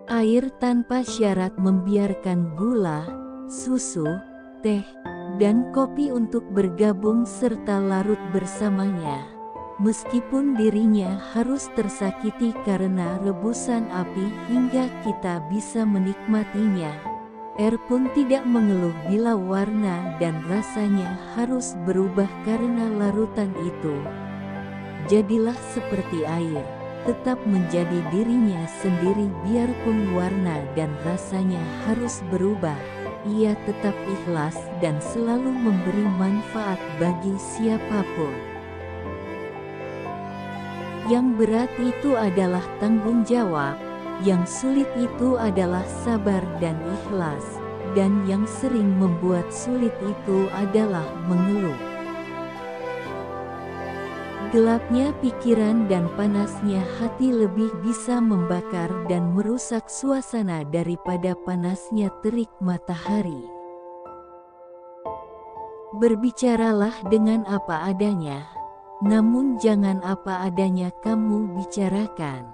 Air tanpa syarat membiarkan gula, susu, teh, dan kopi untuk bergabung serta larut bersamanya. Meskipun dirinya harus tersakiti karena rebusan api hingga kita bisa menikmatinya, air pun tidak mengeluh bila warna dan rasanya harus berubah karena larutan itu. Jadilah seperti air, tetap menjadi dirinya sendiri biarpun warna dan rasanya harus berubah. Ia tetap ikhlas dan selalu memberi manfaat bagi siapapun. Yang berat itu adalah tanggung jawab, yang sulit itu adalah sabar dan ikhlas, dan yang sering membuat sulit itu adalah mengeluh. Gelapnya pikiran dan panasnya hati lebih bisa membakar dan merusak suasana daripada panasnya terik matahari. Berbicaralah dengan apa adanya, namun jangan apa adanya kamu bicarakan.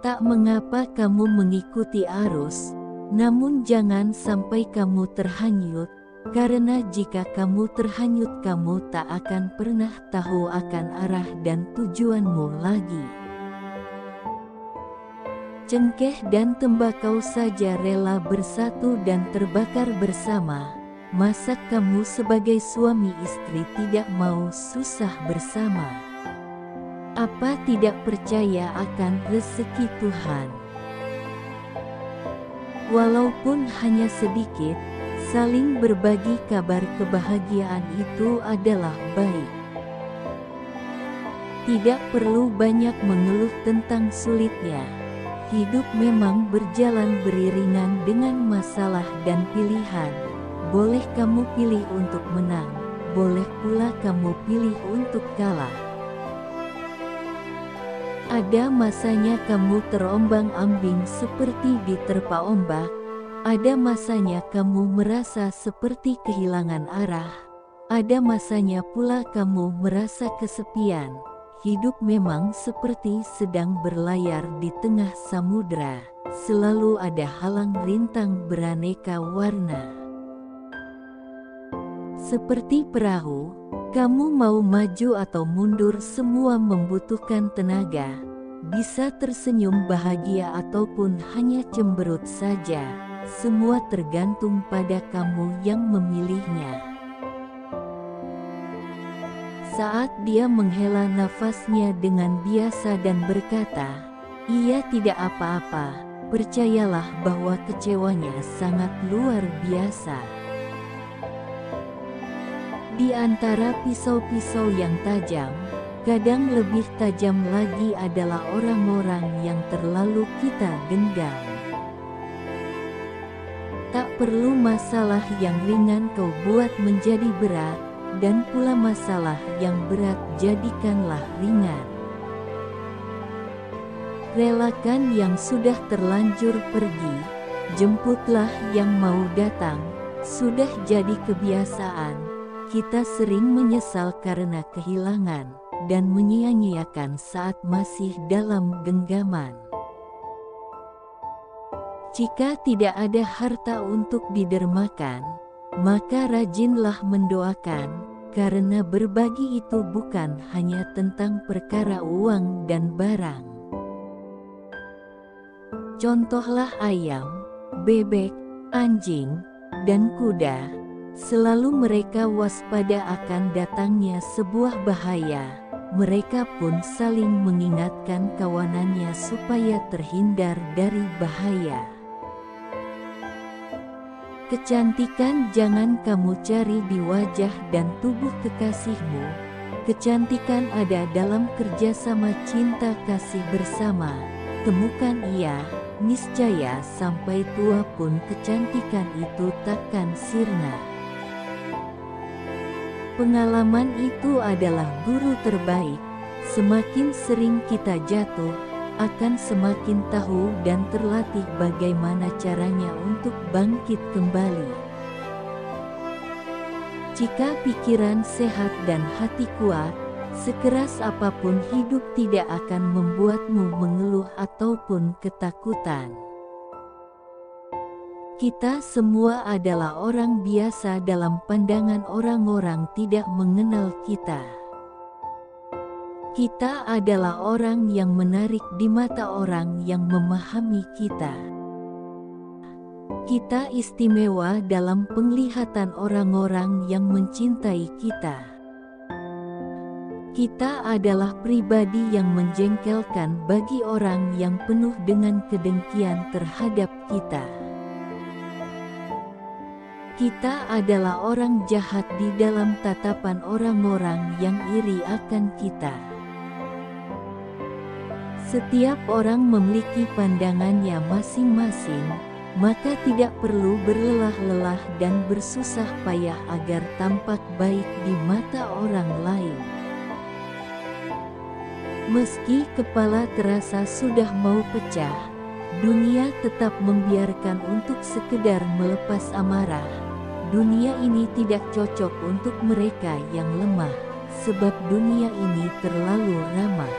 Tak mengapa kamu mengikuti arus, namun jangan sampai kamu terhanyut. Karena jika kamu terhanyut, kamu tak akan pernah tahu akan arah dan tujuanmu lagi. Cengkeh dan tembakau saja rela bersatu dan terbakar bersama. Masa kamu sebagai suami istri tidak mau susah bersama? Apa tidak percaya akan rezeki Tuhan? Walaupun hanya sedikit, saling berbagi kabar kebahagiaan itu adalah baik. Tidak perlu banyak mengeluh tentang sulitnya. Hidup memang berjalan beriringan dengan masalah dan pilihan. Boleh kamu pilih untuk menang, boleh pula kamu pilih untuk kalah. Ada masanya kamu terombang-ambing seperti diterpa ombak. Ada masanya kamu merasa seperti kehilangan arah. Ada masanya pula kamu merasa kesepian. Hidup memang seperti sedang berlayar di tengah samudera. Selalu ada halang rintang beraneka warna. Seperti perahu, kamu mau maju atau mundur semua membutuhkan tenaga. Bisa tersenyum bahagia ataupun hanya cemberut saja. Semua tergantung pada kamu yang memilihnya. Saat dia menghela nafasnya dengan biasa dan berkata, "Ia tidak apa-apa," percayalah bahwa kecewanya sangat luar biasa. Di antara pisau-pisau yang tajam, kadang lebih tajam lagi adalah orang-orang yang terlalu kita genggam. Tak perlu masalah yang ringan kau buat menjadi berat, dan pula masalah yang berat jadikanlah ringan. Relakan yang sudah terlanjur pergi, jemputlah yang mau datang. Sudah jadi kebiasaan, kita sering menyesal karena kehilangan, dan menyia-nyiakan saat masih dalam genggaman. Jika tidak ada harta untuk didermakan, maka rajinlah mendoakan, karena berbagi itu bukan hanya tentang perkara uang dan barang. Contohlah ayam, bebek, anjing, dan kuda. Selalu mereka waspada akan datangnya sebuah bahaya. Mereka pun saling mengingatkan kawanannya supaya terhindar dari bahaya. Kecantikan jangan kamu cari di wajah dan tubuh kekasihmu. Kecantikan ada dalam kerjasama cinta kasih bersama. Temukan ia, niscaya sampai tua pun kecantikan itu takkan sirna. Pengalaman itu adalah guru terbaik. Semakin sering kita jatuh, akan semakin tahu dan terlatih bagaimana caranya untuk bangkit kembali. Jika pikiran sehat dan hati kuat, Sekeras apapun hidup tidak akan membuatmu mengeluh ataupun ketakutan. Kita semua adalah orang biasa dalam pandangan orang-orang tidak mengenal kita. Kita adalah orang yang menarik di mata orang yang memahami kita. Kita istimewa dalam penglihatan orang-orang yang mencintai kita. Kita adalah pribadi yang menjengkelkan bagi orang yang penuh dengan kedengkian terhadap kita. Kita adalah orang jahat di dalam tatapan orang-orang yang iri akan kita. Setiap orang memiliki pandangannya masing-masing, maka tidak perlu berlelah-lelah dan bersusah payah agar tampak baik di mata orang lain. Meski kepala terasa sudah mau pecah, dunia tetap membiarkan untuk sekedar melepas amarah. Dunia ini tidak cocok untuk mereka yang lemah, sebab dunia ini terlalu ramah.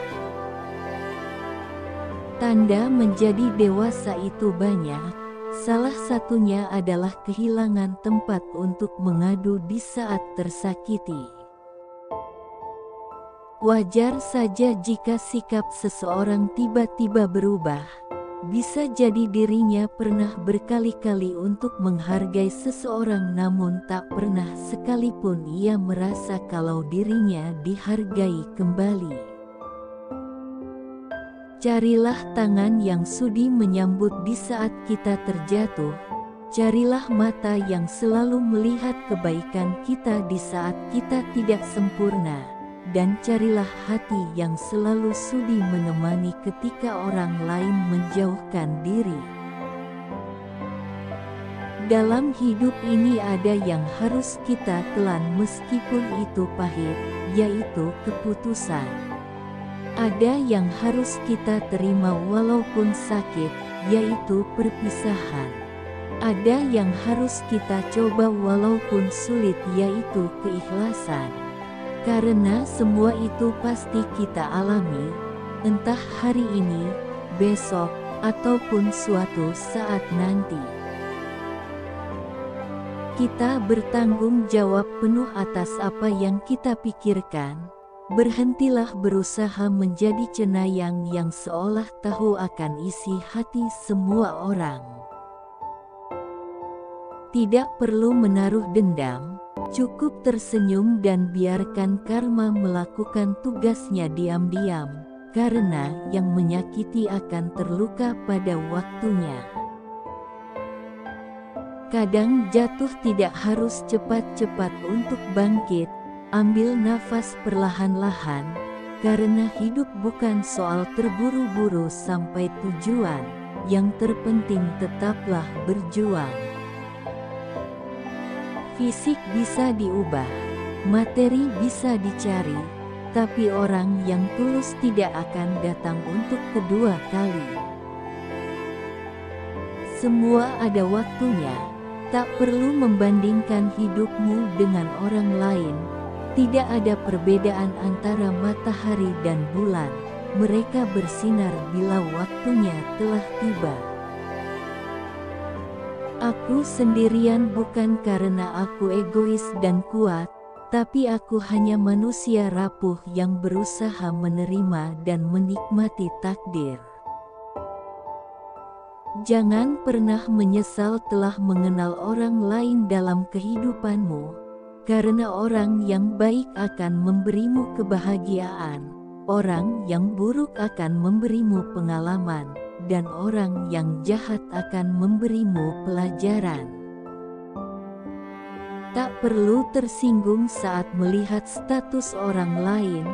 Tanda menjadi dewasa itu banyak, salah satunya adalah kehilangan tempat untuk mengadu di saat tersakiti. Wajar saja jika sikap seseorang tiba-tiba berubah. Bisa jadi dirinya pernah berkali-kali untuk menghargai seseorang namun tak pernah sekalipun ia merasa kalau dirinya dihargai kembali. Carilah tangan yang sudi menyambut di saat kita terjatuh. Carilah mata yang selalu melihat kebaikan kita di saat kita tidak sempurna. Dan carilah hati yang selalu sudi menemani ketika orang lain menjauhkan diri. Dalam hidup ini ada yang harus kita telan meskipun itu pahit, yaitu keputusan. Ada yang harus kita terima walaupun sakit, yaitu perpisahan. Ada yang harus kita coba walaupun sulit, yaitu keikhlasan. Karena semua itu pasti kita alami, entah hari ini, besok, ataupun suatu saat nanti. Kita bertanggung jawab penuh atas apa yang kita pikirkan. Berhentilah berusaha menjadi cenayang yang seolah tahu akan isi hati semua orang. Tidak perlu menaruh dendam. Cukup tersenyum dan biarkan karma melakukan tugasnya diam-diam, karena yang menyakiti akan terluka pada waktunya. Kadang jatuh tidak harus cepat-cepat untuk bangkit, ambil nafas perlahan-lahan, karena hidup bukan soal terburu-buru sampai tujuan, yang terpenting tetaplah berjuang. Fisik bisa diubah, materi bisa dicari, tapi orang yang tulus tidak akan datang untuk kedua kali. Semua ada waktunya, tak perlu membandingkan hidupmu dengan orang lain. Tidak ada perbedaan antara matahari dan bulan, mereka bersinar bila waktunya telah tiba. Aku sendirian bukan karena aku egois dan kuat, tapi aku hanya manusia rapuh yang berusaha menerima dan menikmati takdir. Jangan pernah menyesal telah mengenal orang lain dalam kehidupanmu, karena orang yang baik akan memberimu kebahagiaan, orang yang buruk akan memberimu pengalaman, dan orang yang jahat akan memberimu pelajaran. Tak perlu tersinggung saat melihat status orang lain,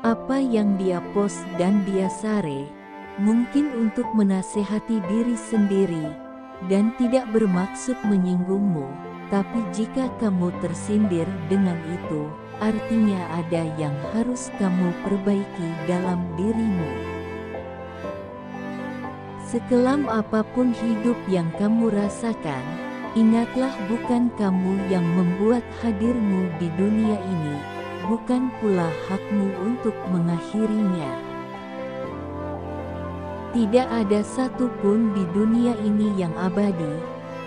apa yang dia post dan dia share, mungkin untuk menasehati diri sendiri, dan tidak bermaksud menyinggungmu, tapi jika kamu tersindir dengan itu, artinya ada yang harus kamu perbaiki dalam dirimu. Sekelam apapun hidup yang kamu rasakan, ingatlah bukan kamu yang membuat hadirmu di dunia ini, bukan pula hakmu untuk mengakhirinya. Tidak ada satupun di dunia ini yang abadi,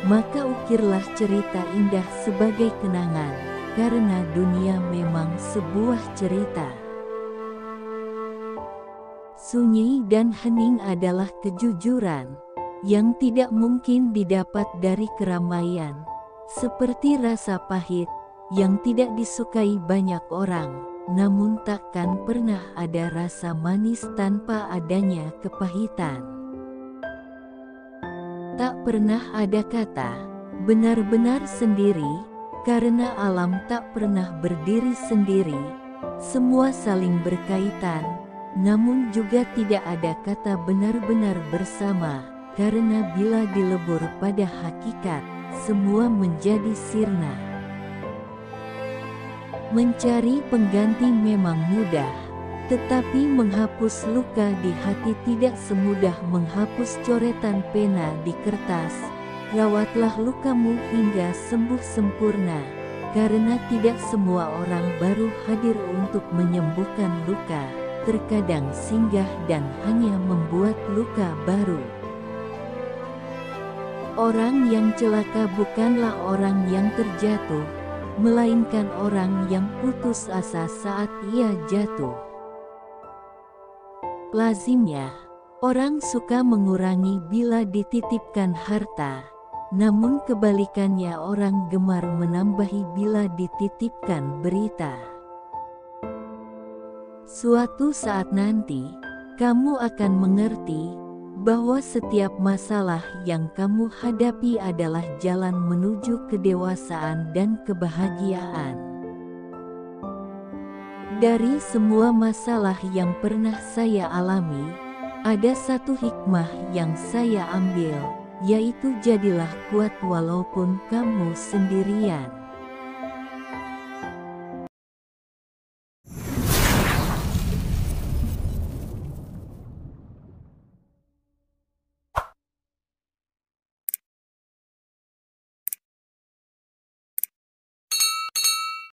maka ukirlah cerita indah sebagai kenangan, karena dunia memang sebuah cerita. Sunyi dan hening adalah kejujuran yang tidak mungkin didapat dari keramaian, seperti rasa pahit yang tidak disukai banyak orang, namun takkan pernah ada rasa manis tanpa adanya kepahitan. Tak pernah ada kata benar-benar sendiri, karena alam tak pernah berdiri sendiri, semua saling berkaitan, namun juga tidak ada kata benar-benar bersama, karena bila dilebur pada hakikat, semua menjadi sirna. Mencari pengganti memang mudah, tetapi menghapus luka di hati tidak semudah menghapus coretan pena di kertas. Rawatlah lukamu hingga sembuh sempurna, karena tidak semua orang baru hadir untuk menyembuhkan luka, terkadang singgah dan hanya membuat luka baru. Orang yang celaka bukanlah orang yang terjatuh, melainkan orang yang putus asa saat ia jatuh. Lazimnya, orang suka mengurangi bila dititipkan harta, namun kebalikannya orang gemar menambahi bila dititipkan berita. Suatu saat nanti, kamu akan mengerti bahwa setiap masalah yang kamu hadapi adalah jalan menuju kedewasaan dan kebahagiaan. Dari semua masalah yang pernah saya alami, ada satu hikmah yang saya ambil, yaitu jadilah kuat walaupun kamu sendirian.